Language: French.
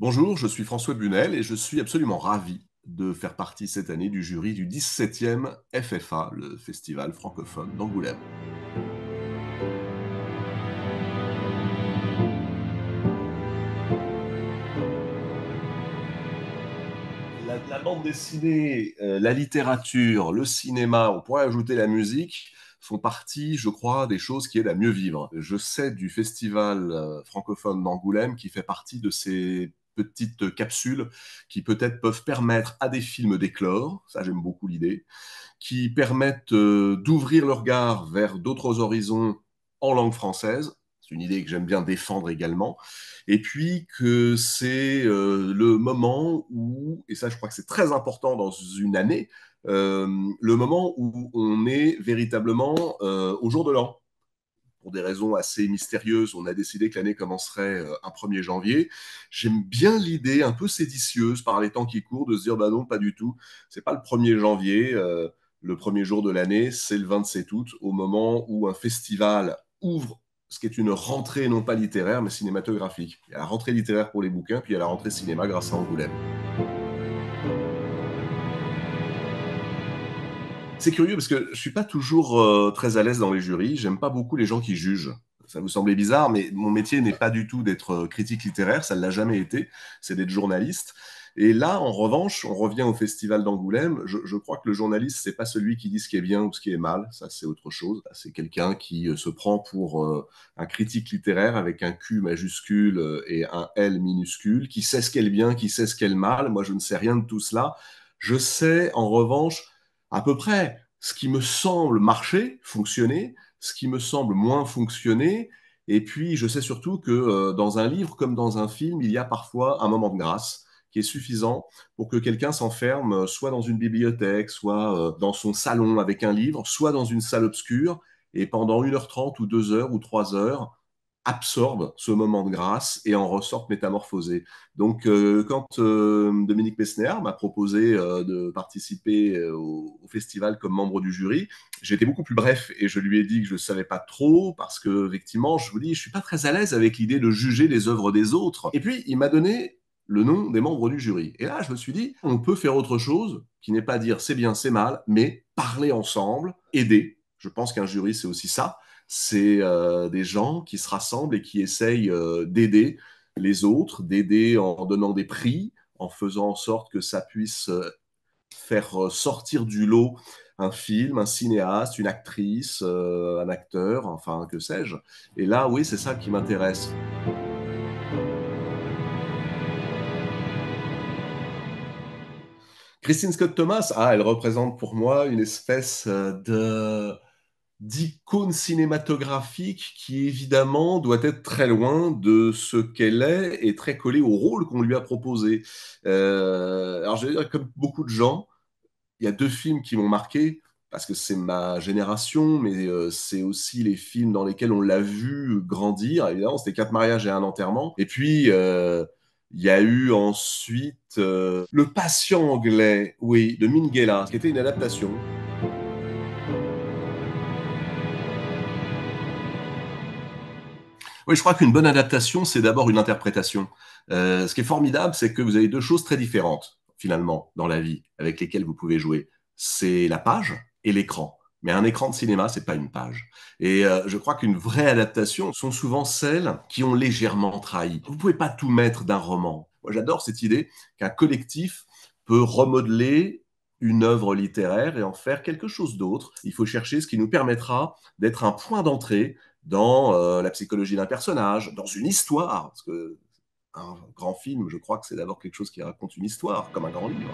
Bonjour, je suis François Bunel et je suis absolument ravi de faire partie cette année du jury du 17e FFA, le festival francophone d'Angoulême. La bande dessinée, la littérature, le cinéma, on pourrait ajouter la musique, font partie, je crois, des choses qui aident à mieux vivre. Je sais du festival francophone d'Angoulême qui fait partie de ces petites capsules qui peut-être peuvent permettre à des films d'éclore, ça j'aime beaucoup l'idée, qui permettent d'ouvrir le regard vers d'autres horizons en langue française. C'est une idée que j'aime bien défendre également. Et puis que c'est le moment où, et ça je crois que c'est très important dans une année, le moment où on est véritablement au jour de l'an. Pour des raisons assez mystérieuses, on a décidé que l'année commencerait un 1er janvier. J'aime bien l'idée un peu séditieuse par les temps qui courent de se dire bah non, pas du tout. C'est pas le 1er janvier, le premier jour de l'année, c'est le 27 août, au moment où un festival ouvre ce qui est une rentrée non pas littéraire mais cinématographique. Il y a la rentrée littéraire pour les bouquins, puis il y a la rentrée cinéma grâce à Angoulême. C'est curieux parce que je suis pas toujours très à l'aise dans les jurys. J'aime pas beaucoup les gens qui jugent. Ça vous semblait bizarre, mais mon métier n'est pas du tout d'être critique littéraire, ça ne l'a jamais été, c'est d'être journaliste. Et là, en revanche, on revient au Festival d'Angoulême. Je crois que le journaliste, c'est pas celui qui dit ce qui est bien ou ce qui est mal, ça c'est autre chose. C'est quelqu'un qui se prend pour un critique littéraire avec un Q majuscule et un L minuscule, qui sait ce qu'est le bien, qui sait ce qu'est le mal. Moi, je ne sais rien de tout cela. Je sais, en revanche, à peu près ce qui me semble marcher, fonctionner, ce qui me semble moins fonctionner. Et puis, je sais surtout que dans un livre comme dans un film, il y a parfois un moment de grâce qui est suffisant pour que quelqu'un s'enferme soit dans une bibliothèque, soit dans son salon avec un livre, soit dans une salle obscure, et pendant 1h30 ou 2 heures ou 3 heures, absorbe ce moment de grâce et en ressorte métamorphosé. Donc, quand Dominique Messner m'a proposé de participer au festival comme membre du jury, j'ai été beaucoup plus bref et je lui ai dit que je ne savais pas trop parce que, effectivement, je vous dis, je suis pas très à l'aise avec l'idée de juger les œuvres des autres. Et puis, il m'a donné le nom des membres du jury. Et là, je me suis dit, on peut faire autre chose qui n'est pas dire c'est bien, c'est mal, mais parler ensemble, aider. Je pense qu'un jury, c'est aussi ça. C'est des gens qui se rassemblent et qui essayent d'aider les autres, d'aider en donnant des prix, en faisant en sorte que ça puisse faire sortir du lot un film, un cinéaste, une actrice, un acteur, enfin, que sais-je. Et là, oui, c'est ça qui m'intéresse. Christine Scott Thomas, ah, elle représente pour moi une espèce de d'icône cinématographique qui évidemment doit être très loin de ce qu'elle est et très collée au rôle qu'on lui a proposé. Alors je vais dire comme beaucoup de gens, il y a 2 films qui m'ont marqué parce que c'est ma génération, mais c'est aussi les films dans lesquels on l'a vu grandir. Évidemment, c'était 4 mariages et un enterrement. Et puis, il y a eu ensuite Le Patient anglais, oui, de Minghella, qui était une adaptation. Oui, je crois qu'une bonne adaptation, c'est d'abord une interprétation. Ce qui est formidable, c'est que vous avez 2 choses très différentes, finalement, dans la vie, avec lesquelles vous pouvez jouer. C'est la page et l'écran. Mais un écran de cinéma, c'est pas une page. Et je crois qu'une vraie adaptation sont souvent celles qui ont légèrement trahi. Vous pouvez pas tout mettre d'un roman. Moi, j'adore cette idée qu'un collectif peut remodeler une œuvre littéraire et en faire quelque chose d'autre. Il faut chercher ce qui nous permettra d'être un point d'entrée dans la psychologie d'un personnage, dans une histoire, parce que un grand film, je crois que c'est d'abord quelque chose qui raconte une histoire, comme un grand livre.